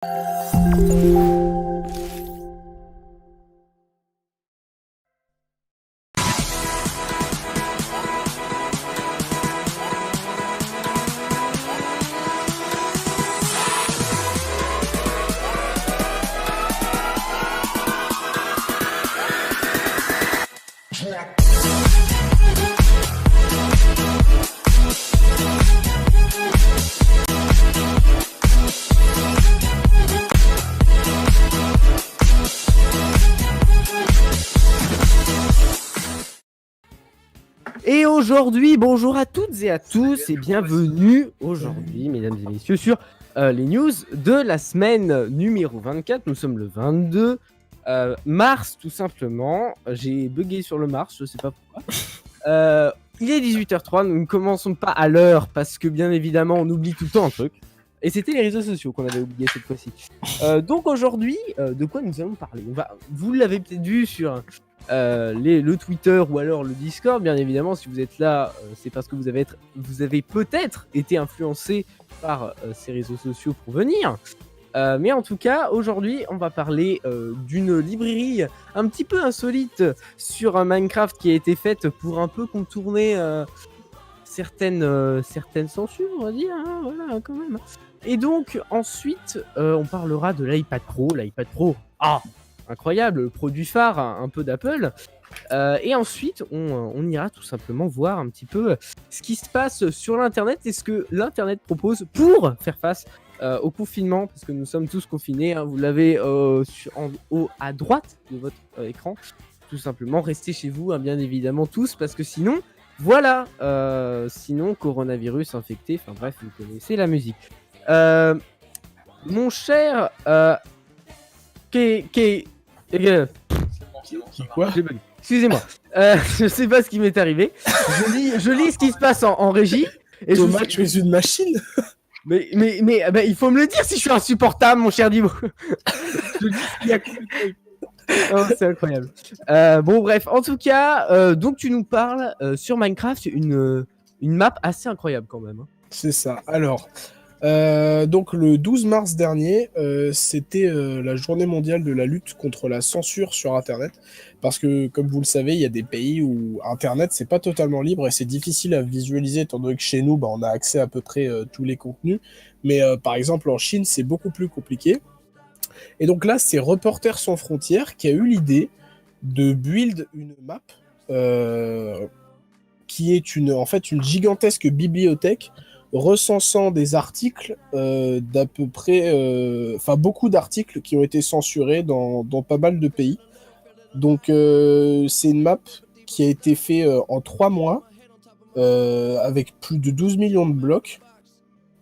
Et aujourd'hui, bonjour à toutes et à tous et bienvenue aujourd'hui, mesdames et messieurs, sur les news de la semaine numéro 24. Nous sommes le 22 mars, tout simplement. J'ai bugué sur le mars, je sais pas pourquoi. Il est 18h03, nous ne commençons pas à l'heure parce que bien évidemment, on oublie tout le temps un truc. Et c'était les réseaux sociaux qu'on avait oublié cette fois-ci. Donc aujourd'hui, de quoi nous allons parler? Vous l'avez peut-être vu sur le Twitter ou alors le Discord, bien évidemment. Si vous êtes là, c'est parce que vous avez peut-être été influencé par ces réseaux sociaux pour venir. Mais en tout cas, aujourd'hui, on va parler d'une librairie un petit peu insolite sur un Minecraft qui a été faite pour un peu contourner certaines censures, on va dire, hein, voilà, quand même. Et donc, ensuite, on parlera de l'iPad Pro. L'iPad Pro, incroyable, le produit phare, un peu d'Apple. Et ensuite, on ira tout simplement voir un petit peu ce qui se passe sur l'Internet et ce que l'Internet propose pour faire face au confinement, parce que nous sommes tous confinés, hein, vous l'avez en haut à droite de votre écran. Tout simplement, restez chez vous, hein, bien évidemment tous, parce que sinon, voilà, sinon coronavirus infecté, enfin bref, vous connaissez la musique. Mon cher, Qui quoi? Excusez-moi, je sais pas ce qui m'est arrivé. Je lis ce qui se passe en régie. Et Thomas, tu es une machine? Mais il faut me le dire si je suis insupportable, mon cher Divo. Oh, c'est incroyable. Bon, bref, en tout cas, donc tu nous parles sur Minecraft, une map assez incroyable quand même. Hein. C'est ça. Alors, donc le 12 mars dernier, c'était la journée mondiale de la lutte contre la censure sur Internet. Parce que, comme vous le savez, il y a des pays où Internet, c'est pas totalement libre et c'est difficile à visualiser, étant donné que chez nous, on a accès à peu près tous les contenus. Mais par exemple, en Chine, c'est beaucoup plus compliqué. Et donc là, c'est Reporters sans frontières qui a eu l'idée de build une map qui est en fait une gigantesque bibliothèque recensant des articles d'à peu près... beaucoup d'articles qui ont été censurés dans pas mal de pays. Donc c'est une map qui a été faite en 3 mois avec plus de 12 millions de blocs.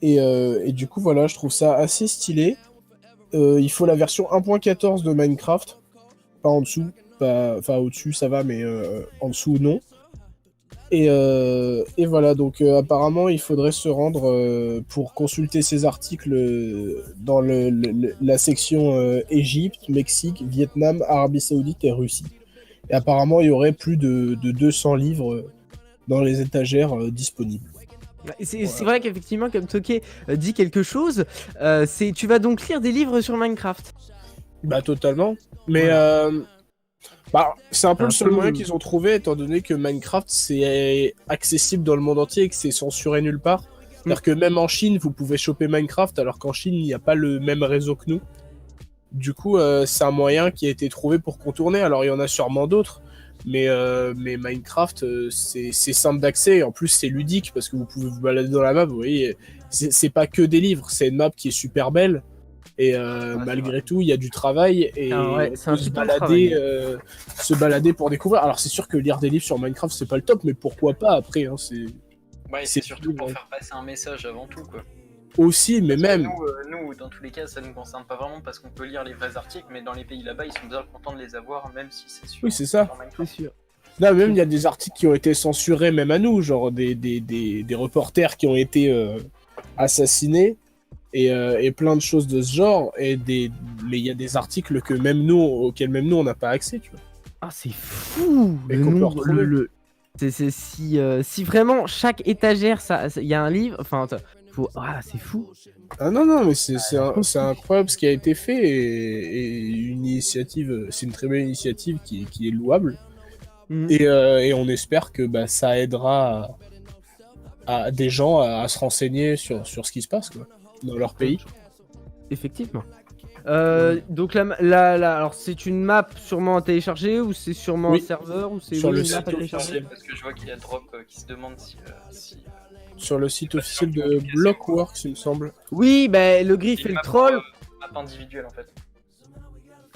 Et du coup, voilà, je trouve ça assez stylé. Il faut la version 1.14 de Minecraft, pas en dessous, au-dessus ça va, mais en dessous non. Et voilà, donc apparemment il faudrait se rendre pour consulter ces articles dans la section Égypte, Mexique, Vietnam, Arabie Saoudite et Russie. Et apparemment il y aurait plus de 200 livres dans les étagères disponibles. C'est vrai qu'effectivement, comme Toké dit quelque chose, tu vas donc lire des livres sur Minecraft. Bah totalement, mais c'est un peu le seul moyen qu'ils ont trouvé, étant donné que Minecraft c'est accessible dans le monde entier et que c'est censuré nulle part. C'est-à-dire que même en Chine, vous pouvez choper Minecraft, alors qu'en Chine, il n'y a pas le même réseau que nous. Du coup, c'est un moyen qui a été trouvé pour contourner. Alors, il y en a sûrement d'autres, mais Minecraft, c'est simple d'accès. En plus, c'est ludique, parce que vous pouvez vous balader dans la map. Vous voyez, c'est pas que des livres, c'est une map qui est super belle. Et malgré tout, il y a du travail et on peut se balader pour découvrir. Alors c'est sûr que lire des livres sur Minecraft, c'est pas le top, mais pourquoi pas après, hein, c'est surtout pour faire passer un message avant tout, quoi. Aussi, mais parce même... Nous, dans tous les cas, ça nous concerne pas vraiment parce qu'on peut lire les vrais articles, mais dans les pays là-bas, ils sont bien contents de les avoir, même si c'est sûr. Oui, c'est ça. C'est sûr. Là, même, il y a des articles qui ont été censurés, même à nous, genre des reporters qui ont été assassinés. Et plein de choses de ce genre, mais il y a des articles auxquels même nous on n'a pas accès, tu vois. Ah, c'est fou. Et qu'on peut retrouver. Si vraiment chaque étagère, il y a un livre, c'est fou. Ah, c'est fou. Ah non, mais c'est incroyable ce qui a été fait et une initiative, c'est une très belle initiative qui est louable. Mhm. Et on espère que ça aidera à des gens à se renseigner sur ce qui se passe quoi, dans leur pays. Effectivement. Donc alors c'est une map sûrement à télécharger ou c'est sûrement un Oui. serveur ou c'est Sur le une map site à télécharger. officiel. Parce que je vois qu'il y a Drop qui se demande si Sur le site officiel de Blockworks, il me semble. Oui, bah le gris fait le troll. map individuelle en fait.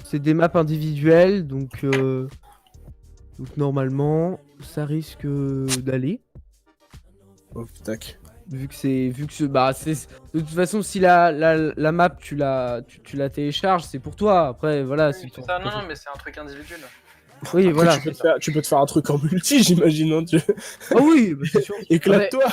C'est des maps individuelles, donc normalement ça risque d'aller. Oh, tac. Vu que c'est de toute façon si la map tu la télécharges, c'est pour toi. Après voilà, Oui, c'est ça. Non, mais c'est un truc individuel. Oui, Après, voilà. tu peux te faire un truc en multi, j'imagine. Hein, Ah oui, bah, c'est sûr. Éclate-toi.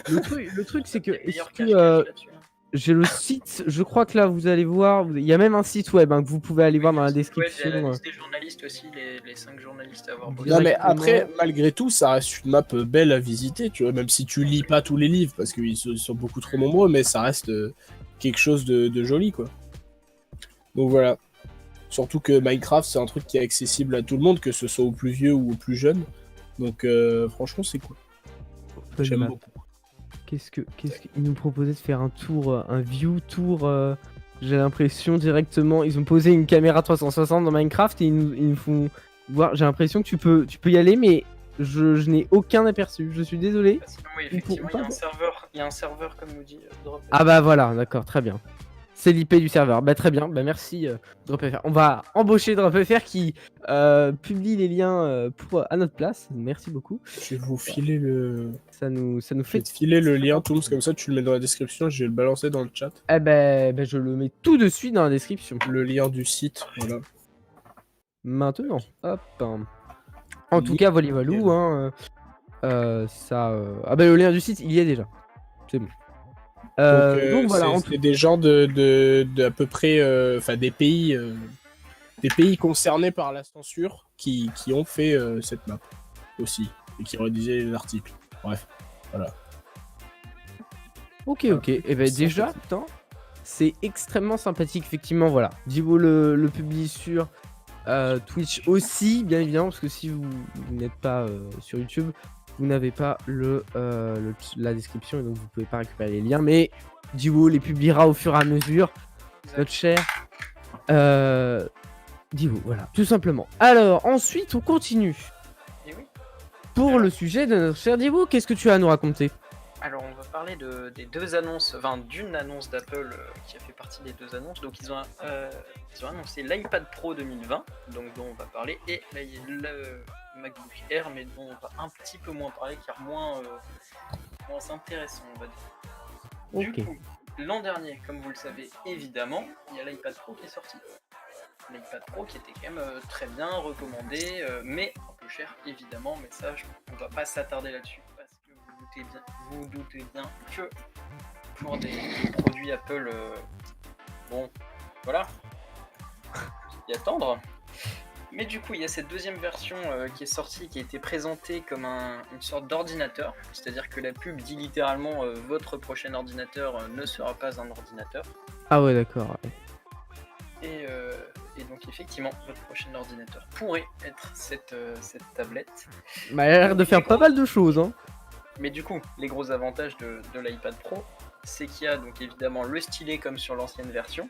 Le truc c'est que Meilleur est-ce cache que là-dessus. j'ai le site, je crois que là vous allez voir, il y a même un site web que vous pouvez aller voir dans la Ouais, il y a description. la liste des journalistes aussi, les 5 journalistes à avoir bossé. Non mais Directement. après, malgré tout, ça reste une map belle à visiter, tu vois, même si tu lis pas tous les livres, parce qu'ils sont beaucoup trop nombreux, mais ça reste quelque chose de joli, quoi. Donc voilà. Surtout que Minecraft, c'est un truc qui est accessible à tout le monde, que ce soit aux plus vieux ou aux plus jeunes. Donc franchement, c'est cool. Bonne J'aime map. beaucoup. Qu'est-ce qu'il nous proposait de faire un tour, un view tour. J'ai l'impression directement, ils ont posé une caméra 360 dans Minecraft et ils nous font voir. J'ai l'impression que tu peux y aller, mais je n'ai aucun aperçu. Je suis désolé. Sinon, oui, effectivement, il y a un serveur comme nous dit Drop. Ah bah voilà, d'accord, très bien. C'est l'IP du serveur. Bah très bien, bah merci DropFR. On va embaucher DropFR qui publie les liens à notre place. Merci beaucoup. Je vais vous filer le... Ça nous Je vais fait. te filer le lien, Tooms, comme ça tu le mets dans la description, je vais le balancer dans le chat. Eh ben, je le mets tout de suite dans la description. Le lien du site, voilà. Maintenant, hop. En tout cas, Volivalou, Ah bah le lien du site, il y est déjà. C'est bon. Donc voilà. C'est des gens de à peu près, enfin des pays concernés par la censure qui ont fait cette map aussi et qui rédigeaient les articles. Bref, voilà. Ok. Et ben déjà, putain, c'est extrêmement sympathique. Effectivement, voilà. Divo le publie sur Twitch aussi, bien évidemment, parce que si vous n'êtes pas sur YouTube, vous n'avez pas la description et donc vous pouvez pas récupérer les liens. Mais Divo les publiera au fur et à mesure. Notre cher Divo, voilà, tout simplement. Alors, ensuite, on continue. Et oui. Pour le sujet de notre cher Divo, qu'est-ce que tu as à nous raconter? Alors, on va parler des deux annonces, enfin d'une annonce d'Apple qui a fait partie des deux annonces. Donc, ils ont annoncé l'iPad Pro 2020, donc dont on va parler, et le MacBook Air, mais dont on va un petit peu moins parler, car moins intéressant, on va dire. Du coup, l'an dernier, comme vous le savez, évidemment, il y a l'iPad Pro qui est sorti. L'iPad Pro qui était quand même très bien recommandé, mais un peu cher, évidemment, mais ça, on va pas s'attarder là-dessus. Vous doutez bien que pour des produits Apple, bon, voilà, y attendre. Mais du coup, il y a cette deuxième version qui est sortie, qui a été présentée comme une sorte d'ordinateur, c'est-à-dire que la pub dit littéralement votre prochain ordinateur ne sera pas un ordinateur. Ah ouais, d'accord. Et donc effectivement, votre prochain ordinateur pourrait être cette tablette. Bah, elle a l'air de faire pas mal de choses, hein. Mais du coup, les gros avantages de l'iPad Pro, c'est qu'il y a donc évidemment le stylet comme sur l'ancienne version,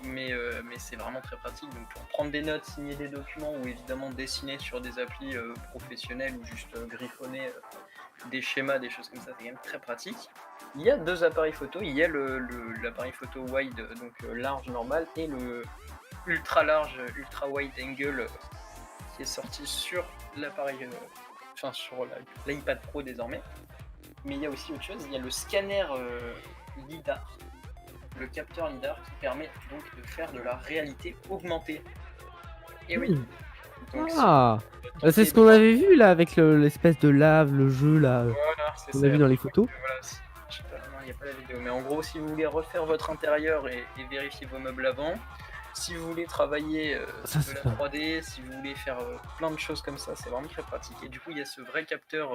mais c'est vraiment très pratique. Donc pour prendre des notes, signer des documents ou évidemment dessiner sur des applis professionnelles ou juste griffonner des schémas, des choses comme ça, c'est quand même très pratique. Il y a deux appareils photo, il y a l'appareil photo wide, donc large normal, et le ultra large, ultra wide angle qui est sorti sur l'appareil, sur l'iPad Pro désormais. Mais il y a aussi autre chose, il y a le scanner LiDAR, le capteur LiDAR qui permet donc de faire de la réalité augmentée. Et oui. Donc, c'est ce qu'on avait vu là avec l'espèce de lave, le jeu là, voilà, qu'on a vu dans les photos. Voilà, je sais pas, non, il n'y a pas la vidéo, mais en gros, si vous voulez refaire votre intérieur et vérifier vos meubles avant, si vous voulez travailler de la 3D, si vous voulez faire plein de choses comme ça, c'est vraiment très pratique. Et du coup, il y a ce vrai capteur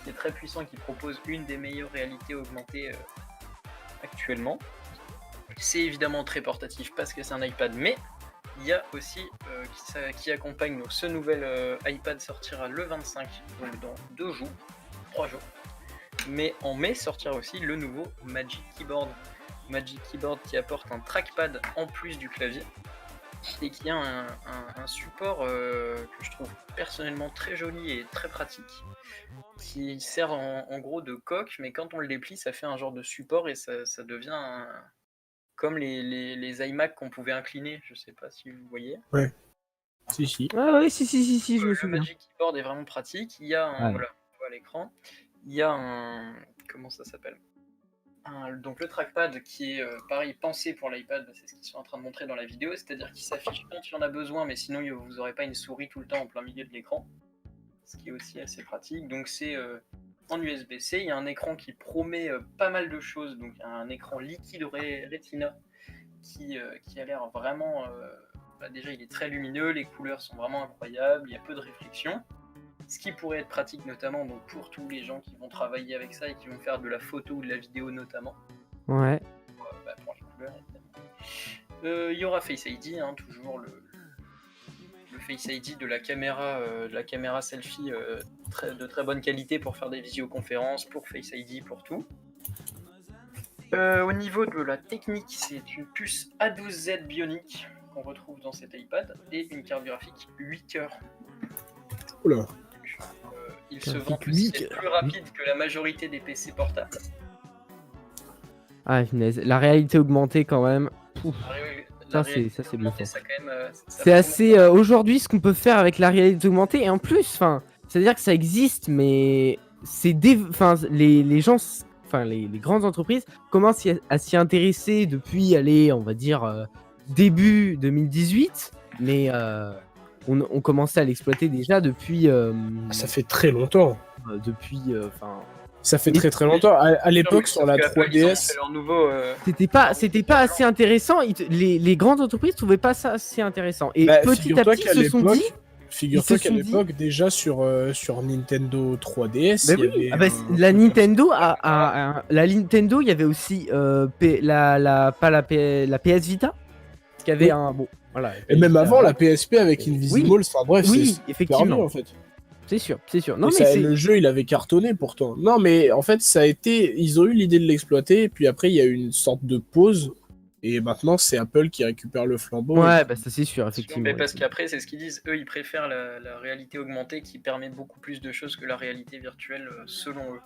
qui est très puissant, qui propose une des meilleures réalités augmentées actuellement. C'est évidemment très portatif parce que c'est un iPad, mais il y a aussi qui accompagne donc, ce nouvel iPad sortira le 25, donc dans 3 jours. Mais en mai sortira aussi le nouveau Magic Keyboard. Magic Keyboard qui apporte un trackpad en plus du clavier et qui a un support que je trouve personnellement très joli et très pratique, qui sert en gros de coque, mais quand on le déplie, ça fait un genre de support et ça devient comme les iMac qu'on pouvait incliner, je sais pas si vous voyez. Ouais. Si. Ah ouais, si, je me Le souviens. Magic Keyboard est vraiment pratique. Il y a un, Ouais. voilà, on voit à l'écran. Il y a un, comment ça s'appelle, donc le trackpad qui est pareil pensé pour l'iPad, c'est ce qu'ils sont en train de montrer dans la vidéo, c'est-à-dire qu'il s'affiche quand il y en a besoin, mais sinon vous n'aurez pas une souris tout le temps en plein milieu de l'écran, ce qui est aussi assez pratique. Donc c'est en USB-C, il y a un écran qui promet pas mal de choses, donc un écran liquide Retina qui a l'air vraiment, déjà il est très lumineux, les couleurs sont vraiment incroyables, il y a peu de réflexion. Ce qui pourrait être pratique notamment donc, pour tous les gens qui vont travailler avec ça et qui vont faire de la photo ou de la vidéo notamment. Ouais. Pour les couleurs évidemment. Il y aura Face ID, hein, toujours le Face ID de la caméra selfie de très bonne qualité pour faire des visioconférences, pour Face ID, pour tout. Au niveau de la technique, c'est une puce A12Z Bionic qu'on retrouve dans cet iPad et une carte graphique 8 cœurs. Oula. Il se vend aussi être plus rapide que la majorité des PC portables. Ah, punaise. La réalité augmentée quand même. Ouf. Ça, c'est bluffant. C'est assez aujourd'hui ce qu'on peut faire avec la réalité augmentée et en plus, c'est-à-dire que ça existe, mais c'est les gens, les grandes entreprises commencent à s'y intéresser depuis, allez, on va dire début 2018, mais on commençait à l'exploiter déjà depuis. Ça fait très longtemps. Ça fait très longtemps. À l'époque, sur la 3DS, c'était pas assez intéressant. Les grandes entreprises trouvaient pas ça assez intéressant. Et petit à petit, ils se sont dit. Figure-toi qu'à l'époque, déjà sur Nintendo 3DS, il y avait la Nintendo, il y avait aussi la PS Vita, qui avait un bon. Voilà, et même avant la PSP avec Invisible, enfin bref, oui, effectivement, mieux, en fait. C'est sûr. Non, mais le jeu, il avait cartonné pourtant. Non, mais en fait, ils ont eu l'idée de l'exploiter, et puis après, il y a eu une sorte de pause, et maintenant, c'est Apple qui récupère le flambeau. Ouais, ça c'est sûr, effectivement. Mais parce qu'après, c'est ce qu'ils disent, eux, ils préfèrent la réalité augmentée qui permet beaucoup plus de choses que la réalité virtuelle, selon eux.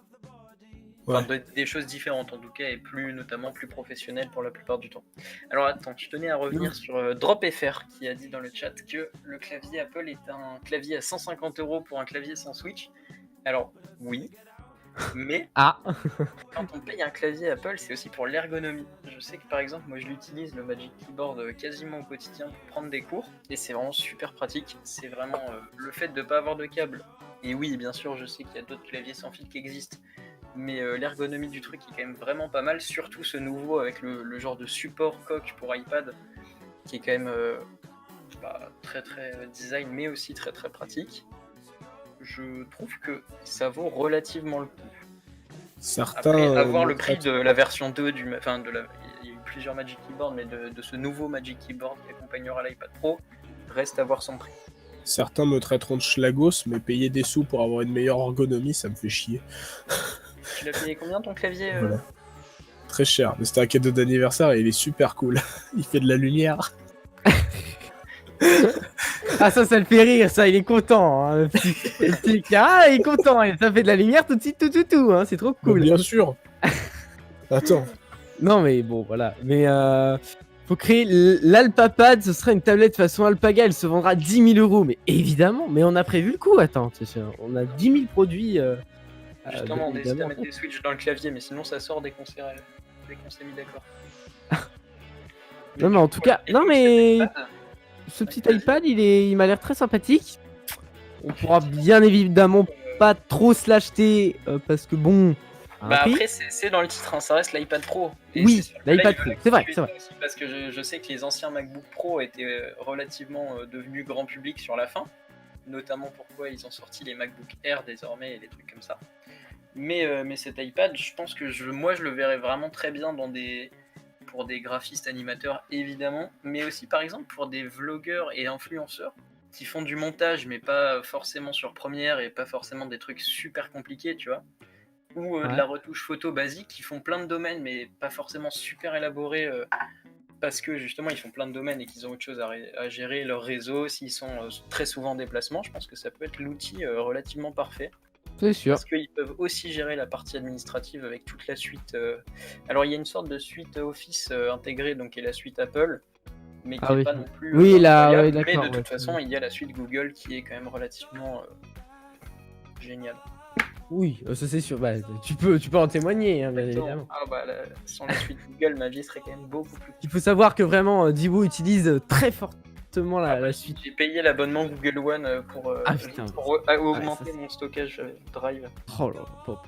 Ouais. Enfin, des choses différentes en tout cas, et notamment plus professionnelles pour la plupart du temps. Alors attends, je tenais à revenir sur DropFR qui a dit dans le chat que le clavier Apple est un clavier à 150 € pour un clavier sans switch. Alors oui, mais quand on paye un clavier Apple, c'est aussi pour l'ergonomie. Je sais que par exemple, moi je l'utilise le Magic Keyboard quasiment au quotidien pour prendre des cours, et c'est vraiment super pratique. C'est vraiment le fait de ne pas avoir de câble. Et oui, bien sûr, je sais qu'il y a d'autres claviers sans fil qui existent, mais l'ergonomie du truc est quand même vraiment pas mal, surtout ce nouveau avec le genre de support coque pour iPad qui est quand même très très design, mais aussi très très pratique. Je trouve que ça vaut relativement le coup. Après, avoir le prix de la version 2 il y a eu plusieurs Magic Keyboard, mais de ce nouveau Magic Keyboard qui accompagnera l'iPad Pro, reste à voir son prix. Certains me traiteront de schlagos, mais payer des sous pour avoir une meilleure ergonomie, ça me fait chier. Tu l'as payé combien ton clavier Voilà. Très cher, mais c'était un cadeau d'anniversaire et il est super cool. Il fait de la lumière. Ah, ça le fait rire, ça, il est content. Hein. Il est content, ça fait de la lumière tout de suite, tout, hein, c'est trop cool. Mais bien sûr. Attends. Non, mais bon, voilà. Mais faut créer l'Alpapad, ce sera une tablette façon Alpaga, elle se vendra 10 000 €. Mais évidemment, mais on a prévu le coup, attends, on a 10 000 produits. Justement, on essaie de mettre des switches dans le clavier, mais sinon ça sort dès qu'on s'est mis d'accord. Non, mais en tout cas, ce petit iPad, il m'a l'air très sympathique. On pourra bien évidemment pas trop se l'acheter parce que bon. Après, c'est dans le titre, hein, ça reste l'iPad Pro. Et oui, l'iPad Pro, c'est vrai. Aussi parce que je sais que les anciens MacBook Pro étaient relativement devenus grand public sur la fin, notamment pourquoi ils ont sorti les MacBook Air désormais et des trucs comme ça. Mais cet iPad, je pense que moi je le verrais vraiment très bien pour des graphistes animateurs évidemment, mais aussi par exemple pour des vlogueurs et influenceurs qui font du montage mais pas forcément sur Premiere et pas forcément des trucs super compliqués, tu vois. Ou de Ouais. la retouche photo basique qui font plein de domaines mais pas forcément super élaborés parce que justement ils font plein de domaines et qu'ils ont autre chose à gérer, leur réseau, s'ils sont très souvent en déplacement, je pense que ça peut être l'outil relativement parfait. C'est sûr. Parce qu'ils peuvent aussi gérer la partie administrative avec toute la suite. Alors il y a une sorte de suite Office intégrée, donc qui est la suite Apple, mais qui Ah n'est oui. pas non plus Oui, là, incroyable, ouais, mais d'accord, de toute ouais. façon il y a la suite Google qui est quand même relativement géniale. Oui, ça c'est sûr. Bah, tu peux en témoigner, hein, bien évidemment. Ah bah sans la suite Google, ma vie serait quand même beaucoup plus. Il faut savoir que vraiment, Diwo utilise très fortement Ah bah, la suite. J'ai payé l'abonnement Google One Ah, putain. pour augmenter ça, mon stockage Drive. Oh là, pop.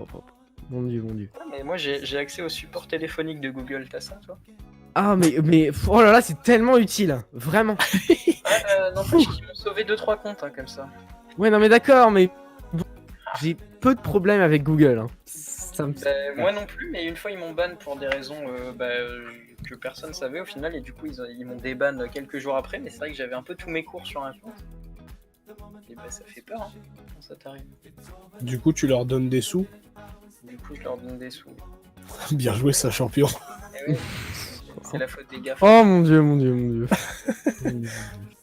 Mon dieu. Ouais, mais moi j'ai accès au support téléphonique de Google, t'as ça toi? Ah, mais oh là là, c'est tellement utile, hein, vraiment. N'empêche qu'ils m'ont sauvé 2-3 comptes hein, comme ça. Ouais, non, mais d'accord, mais bon, j'ai peu de problèmes avec Google. Hein. Ça me... Moi non plus, mais une fois ils m'ont ban pour des raisons que personne savait au final, et du coup ils m'ont déban quelques jours après, mais c'est vrai que j'avais un peu tous mes cours sur un compte. Et bah ça fait peur hein, quand ça t'arrive. Du coup, tu leur donnes des sous. Du coup je leur donne des sous. Bien joué, ça, champion. Et oui, c'est la faute des gars. Oh mon dieu.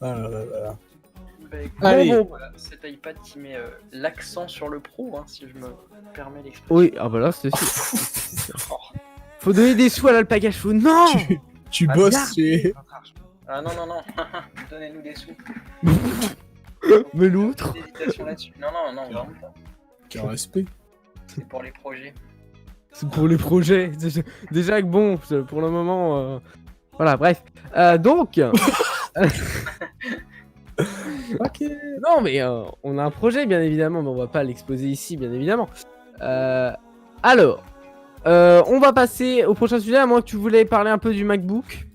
Ah là là là. Bah, écoute, Allez. Bon. voilà, cet iPad qui met l'accent sur le pro, hein, si je me permets l'expression. Oui, ah bah là, c'est sûr. Faut donner des sous à l'alpaga chevaux. Non. Tu Ah, bosses regarde. chez... Ah non, donnez-nous des sous. Mais l'autre. D'hésitation là-dessus. Non, vraiment pas. Quel respect. C'est pour les projets. C'est pour les projets. Déjà que bon, pour le moment. Voilà, bref. Donc. Ok. Non, mais on a un projet, bien évidemment, mais on va pas l'exposer ici, bien évidemment. Alors, on va passer au prochain sujet, à moins que tu voulais parler un peu du MacBook.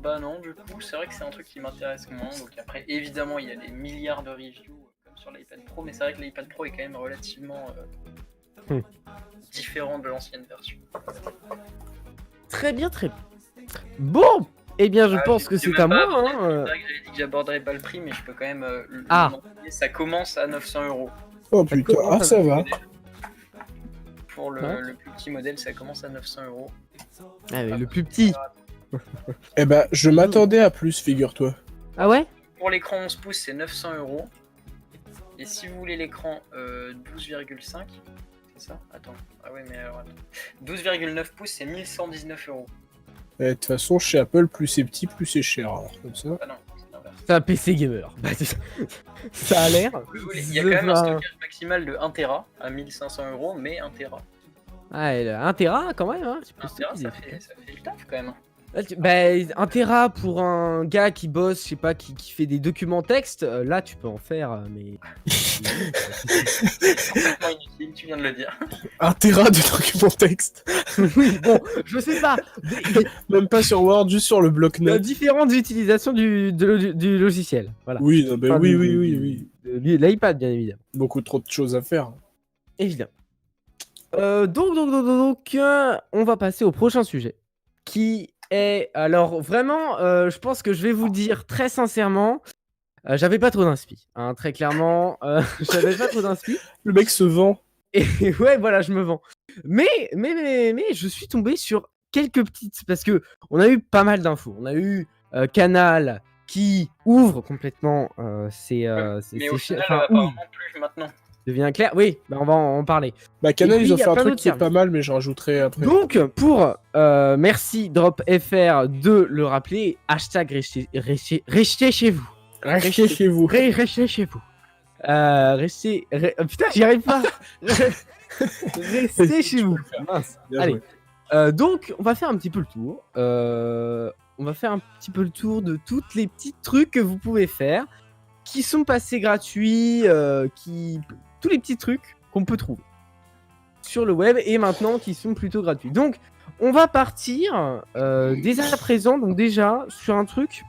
Bah non, du coup, c'est vrai que c'est un truc qui m'intéresse moins. Donc après, évidemment, il y a des milliards de reviews comme sur l'iPad Pro, mais c'est vrai que l'iPad Pro est quand même relativement différent de l'ancienne version. Très bien. Bon, eh bien, je pense j'ai que dit c'est même à pas moi. aborder, Hein. C'est vrai que j'avais dit que j'aborderais pas le prix, mais je peux quand même le Ah. mentionner. Ça commence à 900€. Oh putain, ah ça va. Pour Ouais. le plus petit modèle, ça commence à 900€. Ah, mais le plus petit. Eh ben, je m'attendais à plus, figure-toi. Ah ouais? Pour l'écran 11 pouces, c'est 900€. Et si vous voulez l'écran 12,5, c'est ça? Attends. Ah ouais, mais alors attends. 12,9 pouces, c'est 1119€. De toute façon, chez Apple, plus c'est petit, plus c'est cher. Alors, comme ça. Ah non, c'est l'inverse. C'est un PC gamer. Bah, ça a l'air. Il y a quand même un stockage maximal de 1 Tera à 1500€, mais 1 Tera. Ah, 1 Tera quand même. Hein. Tu peux 1 Tera, stopper. ça fait le taf quand même. Là, bah, 1 Tera pour un gars qui bosse, je sais pas, qui fait des documents texte, là tu peux en faire, mais. Complètement inutile, tu viens de le dire. 1 Tera de documents texte. Oui, bon, je sais pas. Même pas sur Word, juste sur le Il y a bloc-notes. différentes utilisations du logiciel. Voilà. Oui, non, mais Enfin, oui. De l'iPad, bien évidemment. Beaucoup trop de choses à faire. Évidemment. Donc, on va passer au prochain sujet. Qui est. Alors, vraiment, je pense que je vais vous dire très sincèrement. J'avais pas trop d'inspi, hein, très clairement. J'avais pas trop d'inspi. Le mec se vend. Et ouais, voilà, je me vends. Mais je suis tombé sur quelques petites. Parce que on a eu pas mal d'infos. On a eu Canal qui ouvre complètement ses Mais au final, enfin, apparemment plus maintenant. devient clair. Oui, bah, on va en parler. Bah, Canal, Et puis, ils ont il y a fait un plein truc d'autres qui est services. pas mal, mais je rajouterai après. Donc, pour merci DropFR de le rappeler, hashtag restez chez vous. Restez chez vous. Restez chez vous. Putain, j'y arrive pas. Restez chez vous. Mince. Bien Allez. joué. Donc, on va faire un petit peu le tour. On va faire un petit peu le tour de toutes les petits trucs que vous pouvez faire, qui sont passés gratuits, tous les petits trucs qu'on peut trouver sur le web et maintenant qui sont plutôt gratuits. Donc, on va partir dès à présent. Donc déjà sur un truc.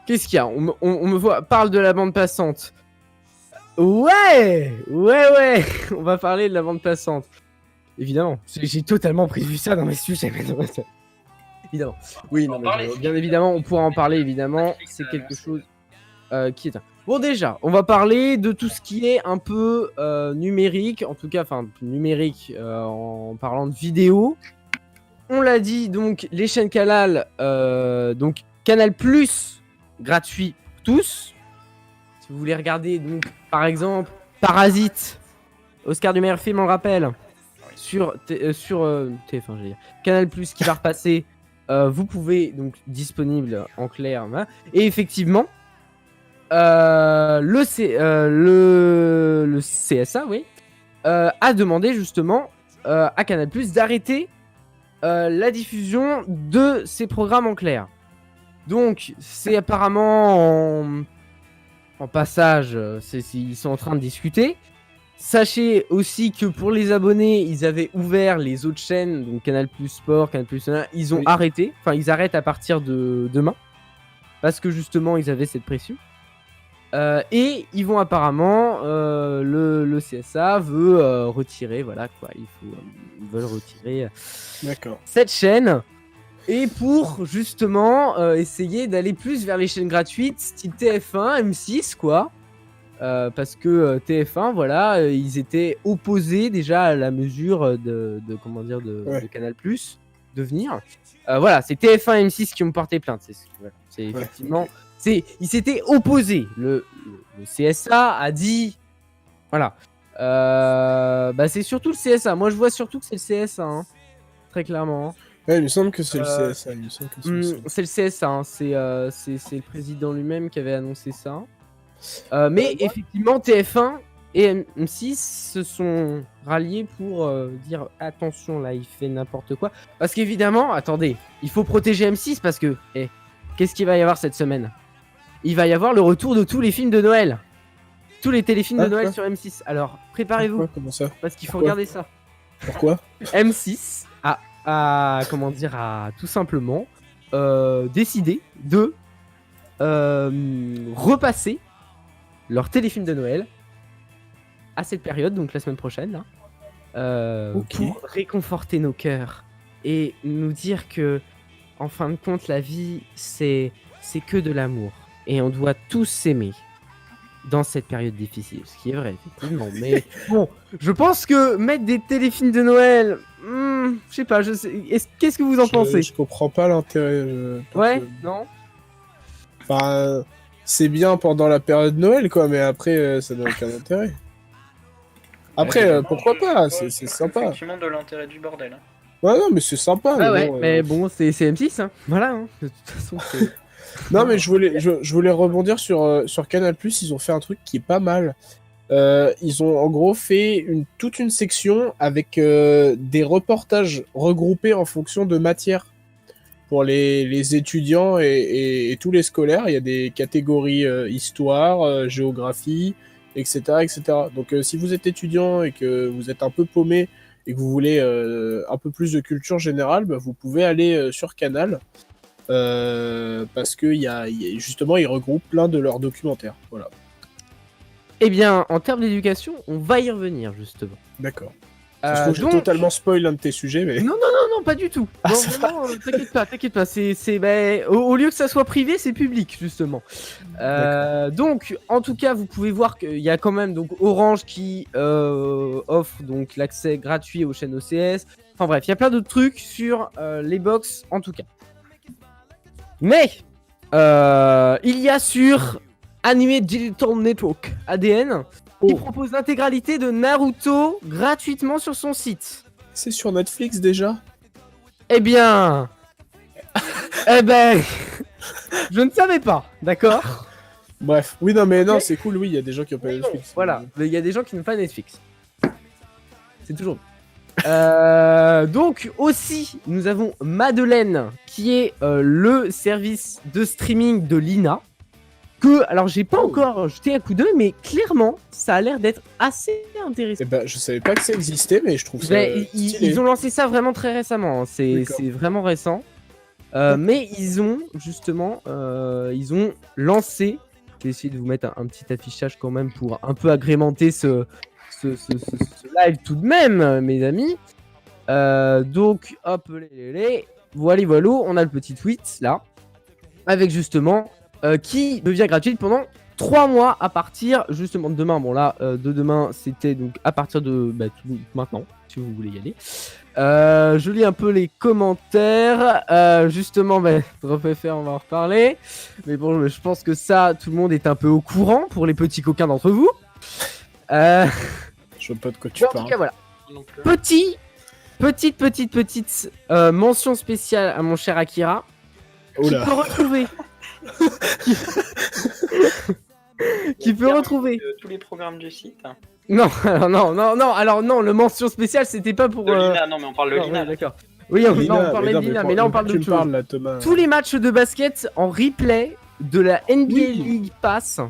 Qu'est-ce qu'il y a? On me parle de la bande passante. Ouais, ouais, on va parler de la bande passante. Évidemment, j'ai totalement prévu ça dans mes sujets. Évidemment. Oui, non, mais bien évidemment, on pourra en parler, évidemment. C'est quelque chose qui est... Bon, déjà, on va parler de tout ce qui est un peu numérique, en tout cas, enfin, numérique en parlant de vidéo. On l'a dit, donc, les chaînes Canal, donc Canal+, gratuit pour tous. Si vous voulez regarder, donc, par exemple, Parasite, Oscar du meilleur film, on le rappelle, sur TF1, j'allais dire, Canal+, qui va repasser, vous pouvez, donc, disponible en clair. Hein, et effectivement, le CSA, oui, a demandé justement à Canal+ d'arrêter la diffusion de ces programmes en clair. Donc, c'est apparemment en passage, ils sont en train de discuter. Sachez aussi que pour les abonnés, ils avaient ouvert les autres chaînes, donc Canal+ Sport, Canal+, ils ont arrêté, enfin ils arrêtent à partir de demain, parce que justement ils avaient cette pression. Et ils vont apparemment, le CSA veut retirer, voilà quoi, ils veulent retirer cette chaîne. Et pour justement essayer d'aller plus vers les chaînes gratuites, style TF1, M6 quoi. Parce que TF1, voilà, ils étaient opposés déjà à la mesure de Canal+, de venir. Voilà, c'est TF1 et M6 qui ont porté plainte. C'est effectivement... Ils s'étaient opposés. Le CSA a dit... Voilà. C'est surtout le CSA. Moi, je vois surtout que c'est le CSA. Hein, très clairement. Hein. Ouais, il me semble que c'est le CSA. C'est le CSA. Hein, c'est le président lui-même qui avait annoncé ça. Mais effectivement, TF1 et M6 se sont ralliés pour dire attention, là, il fait n'importe quoi. Parce qu'évidemment, attendez, il faut protéger M6 parce que... qu'est-ce qu'il va y avoir cette semaine ? Il va y avoir le retour de tous les films de Noël. Tous les téléfilms de Noël sur M6. Alors, préparez-vous. Comment ça ? Parce qu'il faut regarder ça. Pourquoi ? M6 a tout simplement décidé de repasser leur téléfilm de Noël à cette période, donc la semaine prochaine, là, pour réconforter nos cœurs et nous dire que, en fin de compte, la vie, c'est que de l'amour. Et on doit tous s'aimer dans cette période difficile. Ce qui est vrai, effectivement. Mais bon, je pense que mettre des téléfilms de Noël... je sais pas, qu'est-ce que vous en pensez ? Je comprends pas l'intérêt. Ouais, non ? Enfin, c'est bien pendant la période de Noël, quoi, mais après, ça n'a aucun intérêt. Après, pourquoi pas ? C'est sympa. Effectivement, de l'intérêt du bordel. Hein. Ouais, non, mais c'est sympa. Ah ouais, mais bon, c'est M6, hein. Voilà, hein. De toute façon, c'est... Non, mais je voulais rebondir sur Canal+, ils ont fait un truc qui est pas mal. Ils ont en gros fait toute une section avec des reportages regroupés en fonction de matières. Pour les étudiants et tous les scolaires, il y a des catégories histoire, géographie, etc., etc. Donc si vous êtes étudiant et que vous êtes un peu paumé et que vous voulez un peu plus de culture générale, vous pouvez aller sur Canal. Parce que justement ils regroupent plein de leurs documentaires. Voilà. Eh bien, en termes d'éducation, on va y revenir justement. D'accord. Je trouve que j'ai totalement spoil un de tes sujets, mais... Non, pas du tout. Non, t'inquiète pas. Au lieu que ça soit privé, c'est public, justement. Donc, en tout cas, vous pouvez voir qu'il y a quand même donc, Orange qui offre donc, l'accès gratuit aux chaînes OCS. Enfin bref, il y a plein d'autres trucs sur les box, en tout cas. Mais, il y a sur Anime Digital Network, ADN, qui propose l'intégralité de Naruto gratuitement sur son site. C'est sur Netflix déjà ? Eh bien... je ne savais pas, d'accord ? Bref, oui, non, mais non, c'est cool, oui, il y a des gens qui n'ont pas Netflix. Voilà, il y a des gens qui n'ont pas Netflix. C'est toujours... donc aussi, nous avons Madeleine, qui est le service de streaming de l'INA. Alors j'ai pas encore jeté un coup d'œil, mais clairement, ça a l'air d'être assez intéressant. Je savais pas que ça existait, mais je trouve ça ils ont lancé ça vraiment très récemment, hein. C'est vraiment récent. Mais ils ont justement, ils ont lancé vais essayer de vous mettre un petit affichage quand même pour un peu agrémenter ce live tout de même, mes amis. Donc, hop, voilà, on a le petit tweet là, avec justement qui devient gratuite pendant 3 mois à partir justement de demain. Bon là, de demain, c'était donc à partir de maintenant, si vous voulez y aller. Je lis un peu les commentaires. Justement, DropFR, on va en reparler. Mais bon, je pense que ça, tout le monde est un peu au courant pour les petits coquins d'entre vous. Je sais pas de quoi tu En parles. tout cas, voilà. Donc, Petite mention spéciale à mon cher Akira. Oh Qui là. peut retrouver. Qui peut retrouver. tous les programmes du site. Non, alors non, le mention spéciale, c'était pas pour. De Lina, non mais on parle de non, Lina. oui, d'accord. Oui, on parlait de Lina, mais là on parle de d'autre chose. là, Thomas. Tous les matchs de basket en replay de la NBA Oui. League Pass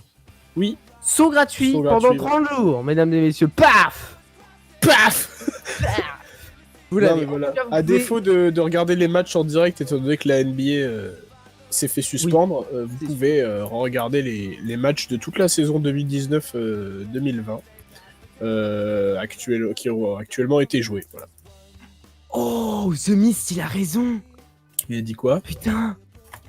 Oui. sont gratuits Sont pendant gratuits, 30 jours, mesdames et messieurs. Paf. Vous Non, l'avez. mais voilà. En tout cas, vous À pouvez- défaut de regarder les matchs en direct, étant donné que la NBA s'est fait suspendre, vous C'est pouvez regarder les matchs de toute la saison 2019-2020 qui ont actuellement été joués. Voilà. Oh, The Mist, il a raison. Il a dit quoi? Putain.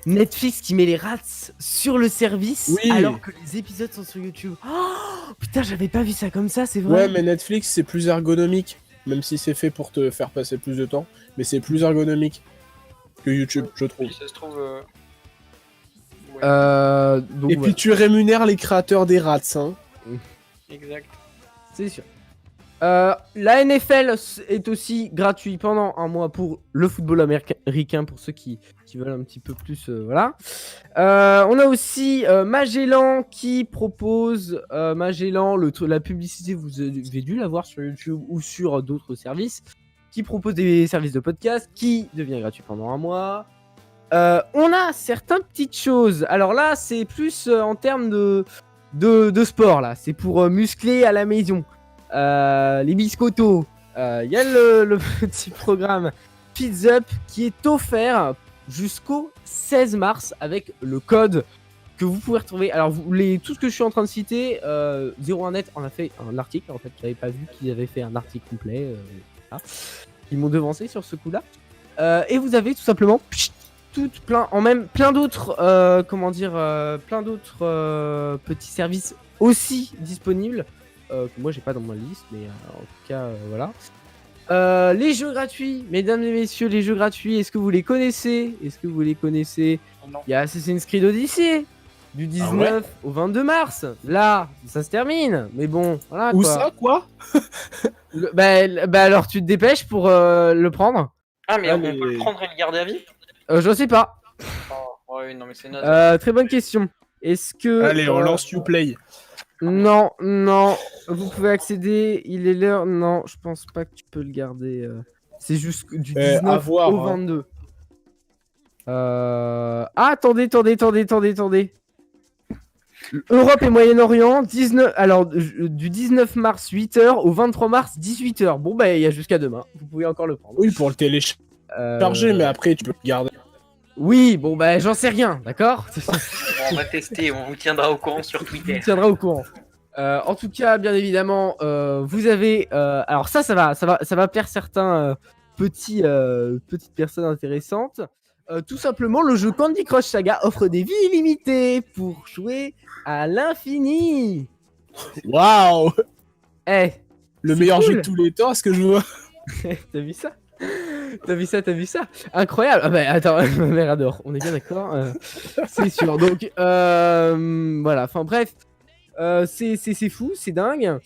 Netflix qui met les rats sur le service Oui. alors que les épisodes sont sur YouTube. Oh, putain, j'avais pas vu ça comme ça, c'est vrai. Ouais, mais Netflix, c'est plus ergonomique, même si c'est fait pour te faire passer plus de temps, mais c'est plus ergonomique que YouTube, je trouve. Si ça se trouve. Ouais, Donc, Et voilà, puis tu rémunères les créateurs des rats, hein. exact. c'est sûr. La NFL est aussi gratuit pendant un mois pour le football américain pour ceux qui veulent un petit peu plus. Voilà. On a aussi Magellan qui propose Magellan, la publicité, vous avez dû la voir sur YouTube ou sur d'autres services, qui propose des services de podcast qui devient gratuit pendant un mois. On a certaines petites choses. Alors là, c'est plus en termes de sport là. C'est pour muscler à la maison. Les biscottos. Il y a le petit programme Feeds Up qui est offert jusqu'au 16 mars avec le code que vous pouvez retrouver. Alors tout ce que je suis en train de citer, 01net en a fait un article. En fait, j'avais pas vu qu'ils avaient fait un article complet. Voilà. Ils m'ont devancé sur ce coup-là. Et vous avez tout simplement plein d'autres petits services aussi disponibles. Que moi j'ai pas dans ma liste, mais en tout cas voilà. Les jeux gratuits, mesdames et messieurs, les jeux gratuits, est-ce que vous les connaissez? Non. Il y a Assassin's Creed Odyssey du 19 au 22 mars. Là, ça se termine, mais bon, voilà Où quoi. ça, quoi? Bah alors tu te dépêches pour le prendre. Ah, mais Ah, on mais- peut le prendre et le garder à vie? Je sais pas. Oh, ouais, non, mais c'est naze. Très bonne question. Est-ce que Allez, on lance Uplay. Non, vous pouvez accéder, il est l'heure. Non, je pense pas que tu peux le garder. C'est juste du 19 à voir, au hein. 22. Ah, attendez. Europe et Moyen-Orient, du 19 mars 8h au 23 mars 18h. Bon, bah, il y a jusqu'à demain. Vous pouvez encore le prendre. Oui, pour le télécharger, mais après, tu peux le garder. Oui, bon, bah, j'en sais rien, d'accord? Bon, on va tester, on vous tiendra au courant sur On Twitter. tiendra au courant. En tout cas, bien évidemment, vous avez. Alors ça va plaire certains petites personnes intéressantes. Tout simplement, le jeu Candy Crush Saga offre des vies illimitées pour jouer à l'infini. Waouh! Eh, Le C'est meilleur cool. jeu de tous les temps, est-ce que je vois? t'as vu ça? T'as vu ça? Incroyable. Ah bah attends, ma mère adore. On est bien d'accord. C'est sûr. Donc voilà. Enfin bref, c'est fou, c'est dingue.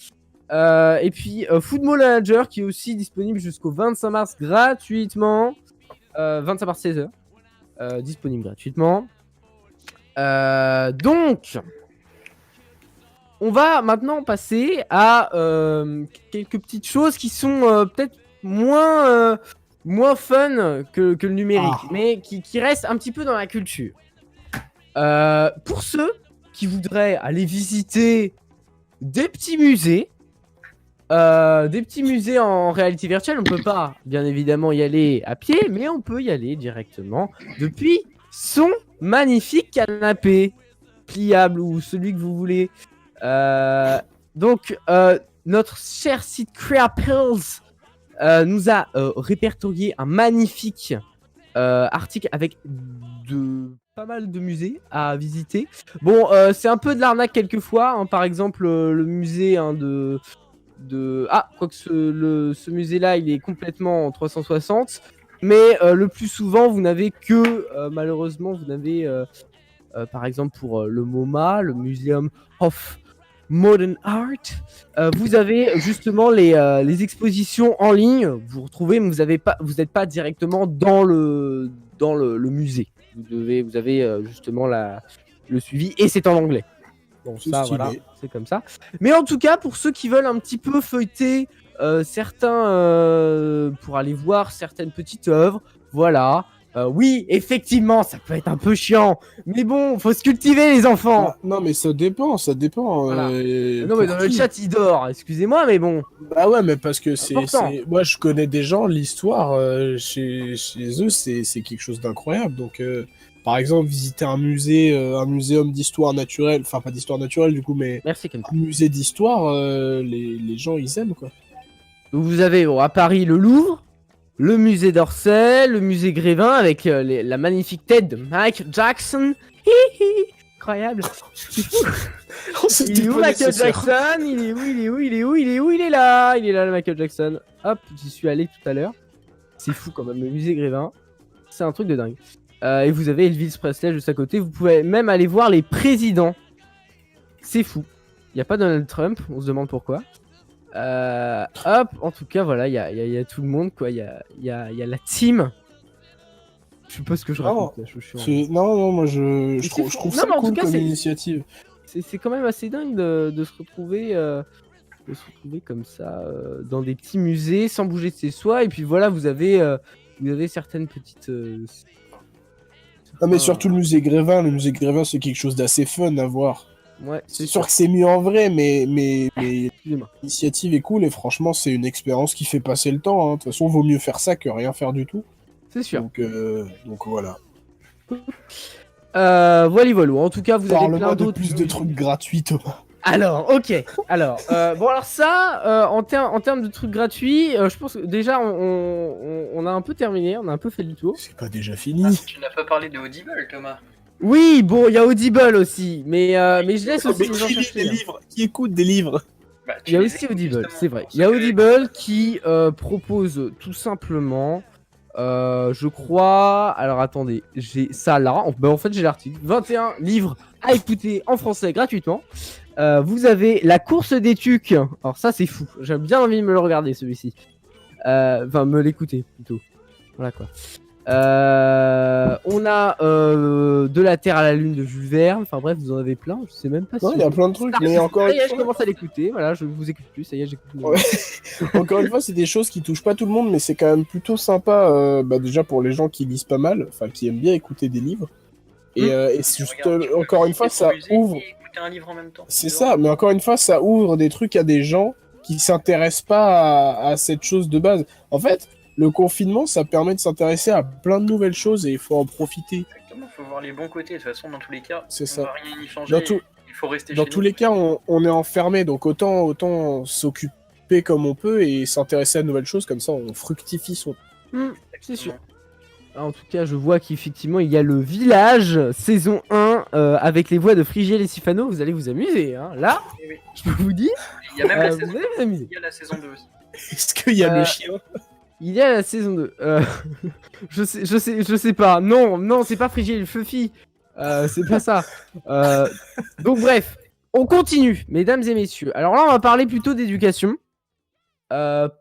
Et puis Football Manager qui est aussi disponible jusqu'au 25 mars gratuitement. 25 mars 16h. Disponible gratuitement. Donc, on va maintenant passer à quelques petites choses qui sont peut-être moins fun que le numérique, mais qui restent un petit peu dans la culture. Pour ceux qui voudraient aller visiter des petits musées en réalité virtuelle, on peut pas bien évidemment y aller à pied, mais on peut y aller directement depuis son magnifique canapé. pliable ou celui que vous voulez. Donc, notre cher site Creapills nous a répertorié un magnifique article avec pas mal de musées à visiter. Bon, c'est un peu de l'arnaque quelquefois, hein. Par exemple, le musée quoique ce musée-là, il est complètement en 360. Mais le plus souvent, vous n'avez que, malheureusement, vous n'avez, par exemple, pour le MoMA, le Museum of Modern Art, vous avez justement les expositions en ligne. Vous retrouvez, mais vous n'êtes pas directement dans le musée. Vous avez justement le suivi et c'est en anglais. Bon, C'est ça, stylé. voilà, c'est comme ça. Mais en tout cas, pour ceux qui veulent un petit peu feuilleter certains, pour aller voir certaines petites œuvres, voilà. Oui, effectivement, ça peut être un peu chiant, mais bon, faut se cultiver les enfants. Non, mais ça dépend. Voilà. Non, mais pour dans le qui. chat, il dort, excusez-moi, mais bon. Bah ouais, mais parce que Important. moi je connais des gens, l'histoire chez eux c'est quelque chose d'incroyable. Donc par exemple visiter un muséum d'histoire naturelle, enfin pas d'histoire naturelle du coup, mais Merci, Ken. un musée d'histoire, les gens ils aiment quoi. Vous avez à Paris le Louvre, le musée d'Orsay, le musée Grévin avec la magnifique tête de Michael Jackson. Incroyable. Il est où Michael Jackson? Il est là. Il est là le Michael Jackson. Hop, j'y suis allé tout à l'heure. C'est fou quand même, le musée Grévin. C'est un truc de dingue. Et vous avez Elvis Presley juste à côté. Vous pouvez même aller voir les présidents. C'est fou. Il n'y a pas Donald Trump, on se demande pourquoi. Hop, en tout cas, voilà, il y a tout le monde, quoi. Il y a la team. Je suppose que je raconte. Non, moi je trouve ça Non, mais en cool tout cas, comme c'est- initiative. C'est quand même assez dingue de se retrouver comme ça dans des petits musées sans bouger de chez soi. Et puis voilà, vous avez certaines petites. Non, mais surtout le musée Grévin c'est quelque chose d'assez fun à voir. Ouais, C'est sûr que c'est mieux en vrai, mais Excusez-moi. l'initiative est cool et franchement, c'est une expérience qui fait passer le temps, hein. De toute façon, vaut mieux faire ça que rien faire du tout. C'est sûr. Donc voilà. Voilà. En tout cas, vous avez Parle-moi plein de d'autres. plus de trucs gratuits, Thomas. Alors, ok. Alors, alors ça, en termes de trucs gratuits, je pense que déjà on a un peu terminé, on a un peu fait le tour. C'est pas déjà fini. Ah, tu n'as pas parlé de Audible, Thomas. Oui, bon, il y a Audible aussi, mais je laisse aussi Mais les gens qui lit chercher. des hein. livres? Qui écoute des livres? Bah, Il y a aussi Audible, c'est vrai. Il y a Audible qui propose tout simplement, je crois. Alors attendez, j'ai ça là. En fait, j'ai l'article. 21 livres à écouter en français gratuitement. Vous avez La course des tucs. Alors ça, c'est fou. J'ai bien envie de me le regarder celui-ci. Enfin, me l'écouter plutôt. Voilà quoi. On a De la Terre à la Lune de Jules Verne. Enfin bref, vous en avez plein. Je sais même pas Non, si. il y a plein de trucs, mais encore Ça y une est, je fois, commence à l'écouter. Voilà, je vous écoute plus. Ça y est, j'écoute. Ouais. encore une fois, c'est des choses qui touchent pas tout le monde, mais c'est quand même plutôt sympa. Déjà pour les gens qui lisent pas mal, enfin qui aiment bien écouter des livres. Et c'est juste, Regarde, tu peux encore une fois, visiter ça ton musée ouvre. et écouter un livre en même temps. C'est ça, mais encore une fois, ça ouvre des trucs à des gens qui s'intéressent pas à cette chose de base. En fait, le confinement, ça permet de s'intéresser à plein de nouvelles choses et il faut en profiter. Exactement, faut voir les bons côtés. De toute façon, dans tous les cas, C'est on ça. va rien y changer. Dans tout- Il faut rester Dans chez tous nous. les cas, on est enfermé, donc autant s'occuper comme on peut et s'intéresser à de nouvelles choses, comme ça on fructifie son... C'est sûr. En tout cas, je vois qu'effectivement, il y a le village saison 1 avec les voix de Frigiel et Sifano. Vous allez vous amuser. Hein. Là, Eh oui. je peux vous dire, Il y a même la vous saison allez vous amuser. il y a la saison 2 aussi. Est-ce qu'il y a Euh, le chien? Il y a la saison 2. Je sais pas. Non, c'est pas Frigiel et Fluffy. C'est pas ça. Donc bref, on continue, mesdames et messieurs. Alors là, on va parler plutôt d'éducation.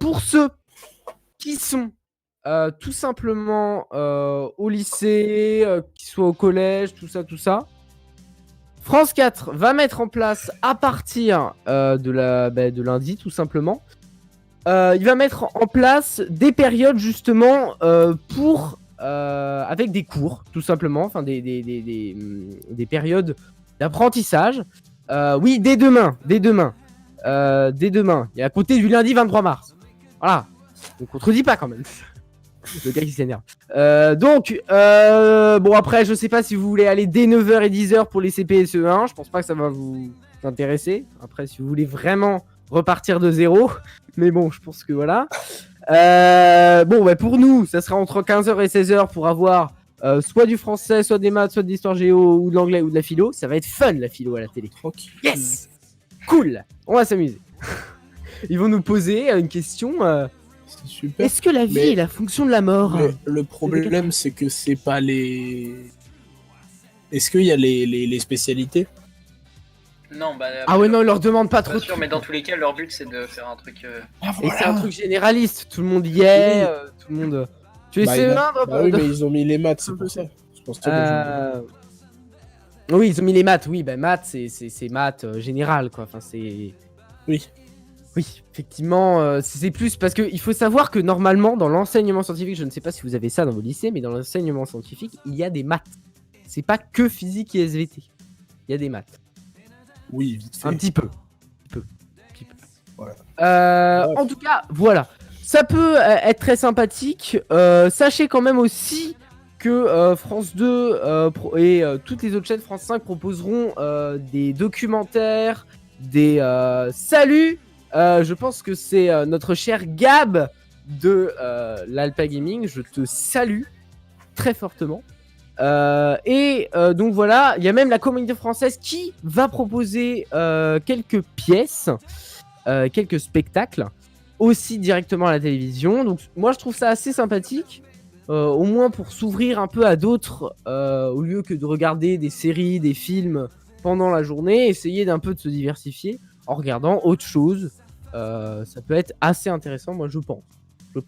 Pour ceux qui sont tout simplement au lycée, qui soient au collège, tout ça. France 4 va mettre en place à partir de lundi, tout simplement. Il va mettre en place des périodes justement pour avec des cours, tout simplement, enfin des périodes d'apprentissage. Oui, dès demain. Et à compter du lundi 23 mars. Voilà. On contredit pas quand même. Le gars qui s'énerve. Bon après, je sais pas si vous voulez aller dès 9h et 10h pour les CP et CE1. Je pense pas que ça va vous intéresser. Après, si vous voulez vraiment repartir de zéro. Mais bon, je pense que voilà. Pour nous, ça sera entre 15h et 16h pour avoir soit du français, soit des maths, soit de l'histoire géo, ou de l'anglais, ou de la philo. Ça va être fun, la philo à la télé. Tranquille. Yes. Cool. On va s'amuser. Ils vont nous poser une question. C'est super. Est-ce que la vie est la fonction de la mort? Mais le problème, c'est que c'est pas les. Est-ce qu'il y a les spécialités? Non, bah. Ah ouais, non, ils leur demandent pas trop. Bien sûr, mais dans tous les cas, leur but c'est de faire un truc. Et c'est un truc généraliste. Tout le monde y est. Oui. Tout le monde. Tu es Bah, CE1 oui, mais ils ont mis les maths, c'est pour ça. Je pense que Oui, ils ont mis les maths. Oui, bah maths, c'est maths général, quoi. Enfin, c'est. Oui. Oui, effectivement, c'est plus parce qu'il faut savoir que normalement, dans l'enseignement scientifique, je ne sais pas si vous avez ça dans vos lycées, mais dans l'enseignement scientifique, il y a des maths. C'est pas que physique et SVT. Il y a des maths. Oui, vite fait. Un petit peu. Voilà. En tout cas, voilà. Ça peut être très sympathique. Sachez quand même aussi que France 2 et toutes les autres chaînes France 5 proposeront des documentaires, des saluts. Je pense que c'est notre cher Gab de l'Alpa Gaming. Je te salue très fortement. Donc voilà, il y a même la communauté française qui va proposer quelques pièces, quelques spectacles, aussi directement à la télévision. Donc moi je trouve ça assez sympathique, au moins pour s'ouvrir un peu à d'autres, au lieu que de regarder des séries, des films pendant la journée, essayer d'un peu de se diversifier en regardant autre chose. Ça peut être assez intéressant, moi je pense. Oui.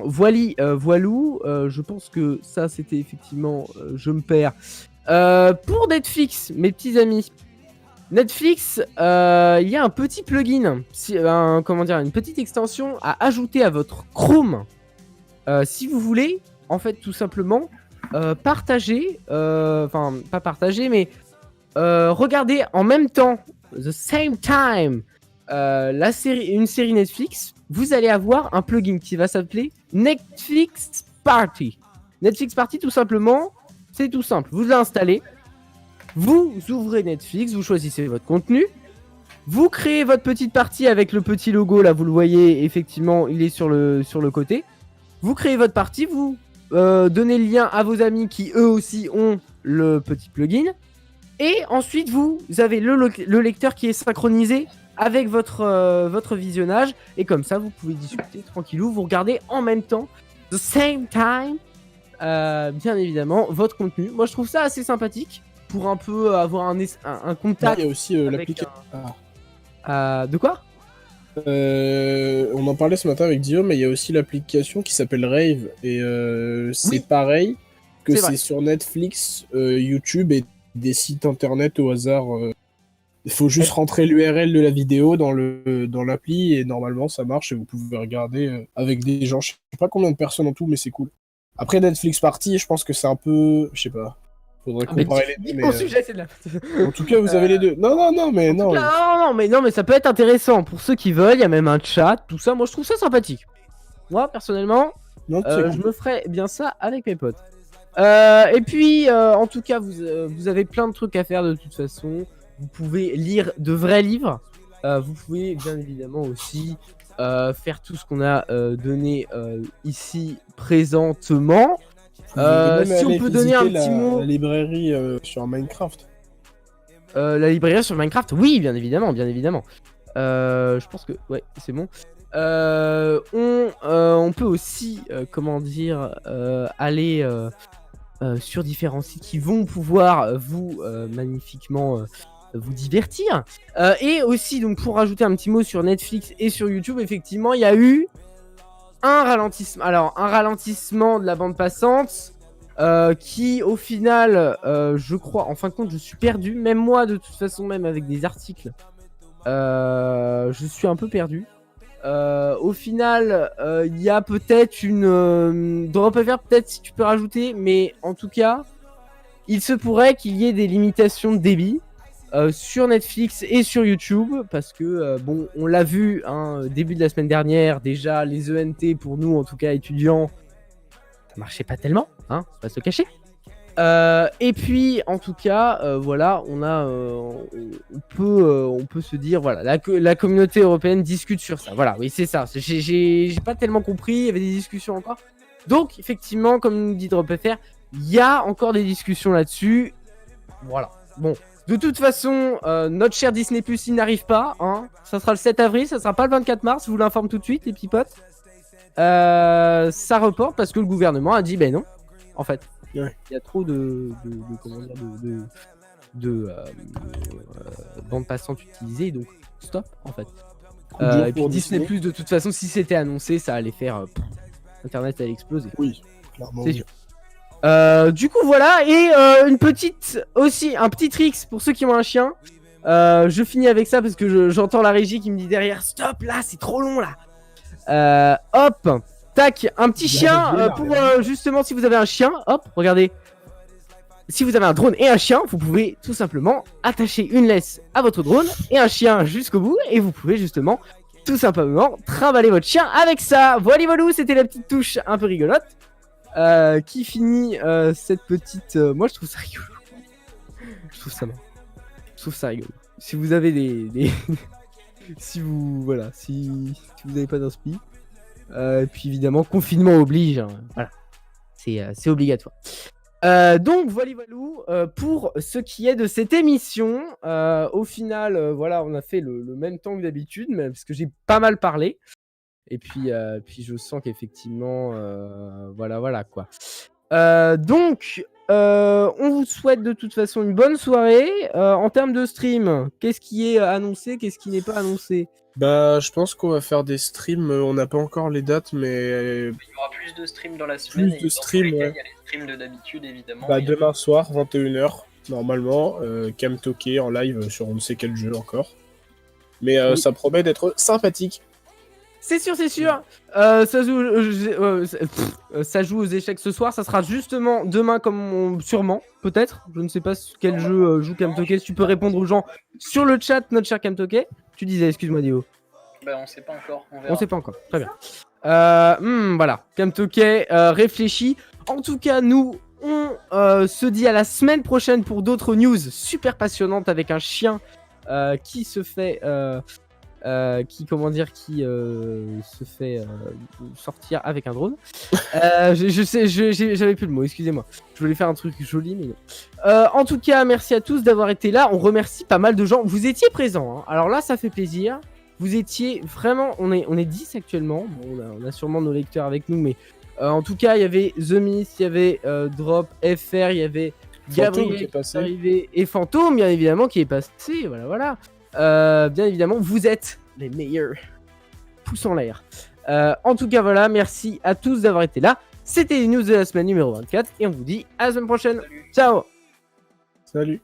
Voilou, je pense que ça c'était effectivement, je me perds. Pour Netflix, mes petits amis, Netflix, il y a un petit plugin, une petite extension à ajouter à votre Chrome, si vous voulez, en fait, tout simplement, partager, enfin pas partager, mais regarder en même temps, the same time, une série Netflix. Vous allez avoir un plugin qui va s'appeler Netflix Party. Netflix Party, tout simplement, c'est tout simple. Vous l'installez, vous ouvrez Netflix, vous choisissez votre contenu, vous créez votre petite partie avec le petit logo, là vous le voyez, effectivement, il est sur le côté. Vous créez votre partie, vous donnez le lien à vos amis qui eux aussi ont le petit plugin. Et ensuite, vous avez le lecteur qui est synchronisé avec votre visionnage, et comme ça vous pouvez discuter tranquillou, vous regardez en même temps, the same time, bien évidemment, votre contenu. Moi je trouve ça assez sympathique pour un peu avoir un contact. Il y a aussi l'application. De quoi? On en parlait ce matin avec Dio, mais il y a aussi l'application qui s'appelle Rave, et c'est pareil que c'est sur Netflix, YouTube et des sites internet au hasard. Il faut juste rentrer l'URL de la vidéo dans l'appli et normalement ça marche et vous pouvez regarder avec des gens. Je sais pas combien de personnes en tout, mais c'est cool. Après Netflix Party, je pense que c'est un peu, je sais pas. Faudrait comparer les deux. Mon sujet, c'est de la... En tout cas, vous avez les deux. Non, mais non. Non, mais ça peut être intéressant pour ceux qui veulent. Il y a même un chat, tout ça. Moi, je trouve ça sympathique. Moi, personnellement, je me ferais bien ça avec mes potes. Et puis, en tout cas, vous avez plein de trucs à faire de toute façon. Vous pouvez lire de vrais livres. Vous pouvez bien évidemment aussi faire tout ce qu'on a donné ici présentement. Si on peut donner un petit mot. La librairie sur Minecraft. La librairie sur Minecraft, oui, bien évidemment. Je pense que ouais, c'est bon. On peut aussi, aller sur différents sites qui vont pouvoir vous magnifiquement vous divertir. Et aussi, donc, pour rajouter un petit mot sur Netflix et sur YouTube, effectivement, il y a eu un ralentissement. Alors, un ralentissement de la bande passante qui, au final, je crois, en fin de compte, je suis perdu. Même moi, de toute façon, même avec des articles, je suis un peu perdu. Au final, il y a peut-être une drop à faire, peut-être si tu peux rajouter, mais en tout cas, il se pourrait qu'il y ait des limitations de débit. sur Netflix et sur YouTube, parce que bon, on l'a vu début de la semaine dernière, déjà les ENT pour nous en tout cas étudiants, ça marchait pas tellement, on va pas se le cacher. Et puis en tout cas, voilà, on peut se dire, voilà, la communauté européenne discute sur ça. Voilà, oui c'est ça. J'ai pas tellement compris, il y avait des discussions encore. Donc effectivement, comme nous dit DropFR, il y a encore des discussions là-dessus. Voilà. Bon. De toute façon, notre cher Disney+, il n'arrive pas. Ça sera le 7 avril, ça sera pas le 24 mars, je vous l'informe tout de suite, les petits potes. Ça reporte parce que le gouvernement a dit, ben non, en fait. Ouais. Il y a trop de bandes passantes utilisées, donc stop, en fait. Et puis Disney+, de toute façon, si c'était annoncé, ça allait faire... Internet allait exploser. Oui, clairement. C'est sûr. Du coup voilà, et un petit tricks pour ceux qui ont un chien. Je finis avec ça parce que j'entends la régie qui me dit derrière, stop là, c'est trop long là. Hop, tac, un petit chien pour justement si vous avez un chien, hop, regardez. Si vous avez un drone et un chien, vous pouvez tout simplement attacher une laisse à votre drone et un chien jusqu'au bout, et vous pouvez justement tout simplement trimballer votre chien avec ça. Voilà, c'était la petite touche un peu rigolote. Qui finit cette petite... moi je trouve ça rigolo. Je trouve ça marrant. Je trouve ça rigolo. Si vous avez des... si vous... Voilà. Si vous n'avez pas d'inspi. Et puis évidemment, confinement oblige. Voilà. C'est obligatoire. Donc voilà, pour ce qui est de cette émission. Au final, voilà, on a fait le même temps que d'habitude, mais parce que j'ai pas mal parlé. Et puis je sens qu'effectivement, voilà quoi. Donc, on vous souhaite de toute façon une bonne soirée. En termes de stream, qu'est-ce qui est annoncé, qu'est-ce qui n'est pas annoncé? Bah, je pense qu'on va faire des streams. On n'a pas encore les dates, mais il y aura plus de streams dans la semaine. Plus de streams, il y a ouais. les streams de d'habitude, évidemment. Bah, demain soir, 21h, normalement. Kamtoke en live sur on ne sait quel jeu encore. Mais Oui. ça promet d'être sympathique. C'est sûr, c'est sûr. Ça joue aux échecs ce soir. Ça sera justement demain, sûrement, peut-être. Je ne sais pas quel jeu joue Kamtoke. Si tu peux répondre aux gens sur le chat, notre cher Kamtoke. Tu disais, excuse-moi, Dio. Bah, on sait pas encore. On verra. On sait pas encore. Très bien. Voilà. Kamtoke réfléchit. En tout cas, nous, on se dit à la semaine prochaine pour d'autres news super passionnantes avec un chien qui se fait. Qui se fait sortir avec un drone. Je sais, j'avais plus le mot, excusez-moi. Je voulais faire un truc joli, mais non. En tout cas, merci à tous d'avoir été là. On remercie pas mal de gens. Vous étiez présents, Alors là, ça fait plaisir. Vous étiez vraiment... On est 10 actuellement. Bon, on a sûrement nos lecteurs avec nous, mais en tout cas, il y avait The Myth, il y avait Drop, FR, il y avait Gabriel qui est passé. arrivé, et Fantôme, bien évidemment, qui est passé. Voilà. Bien évidemment, vous êtes les meilleurs. Pouce en l'air. En tout cas, voilà, merci à tous d'avoir été là. C'était les news de la semaine numéro 24 et on vous dit à la semaine prochaine. Salut. Ciao. Salut.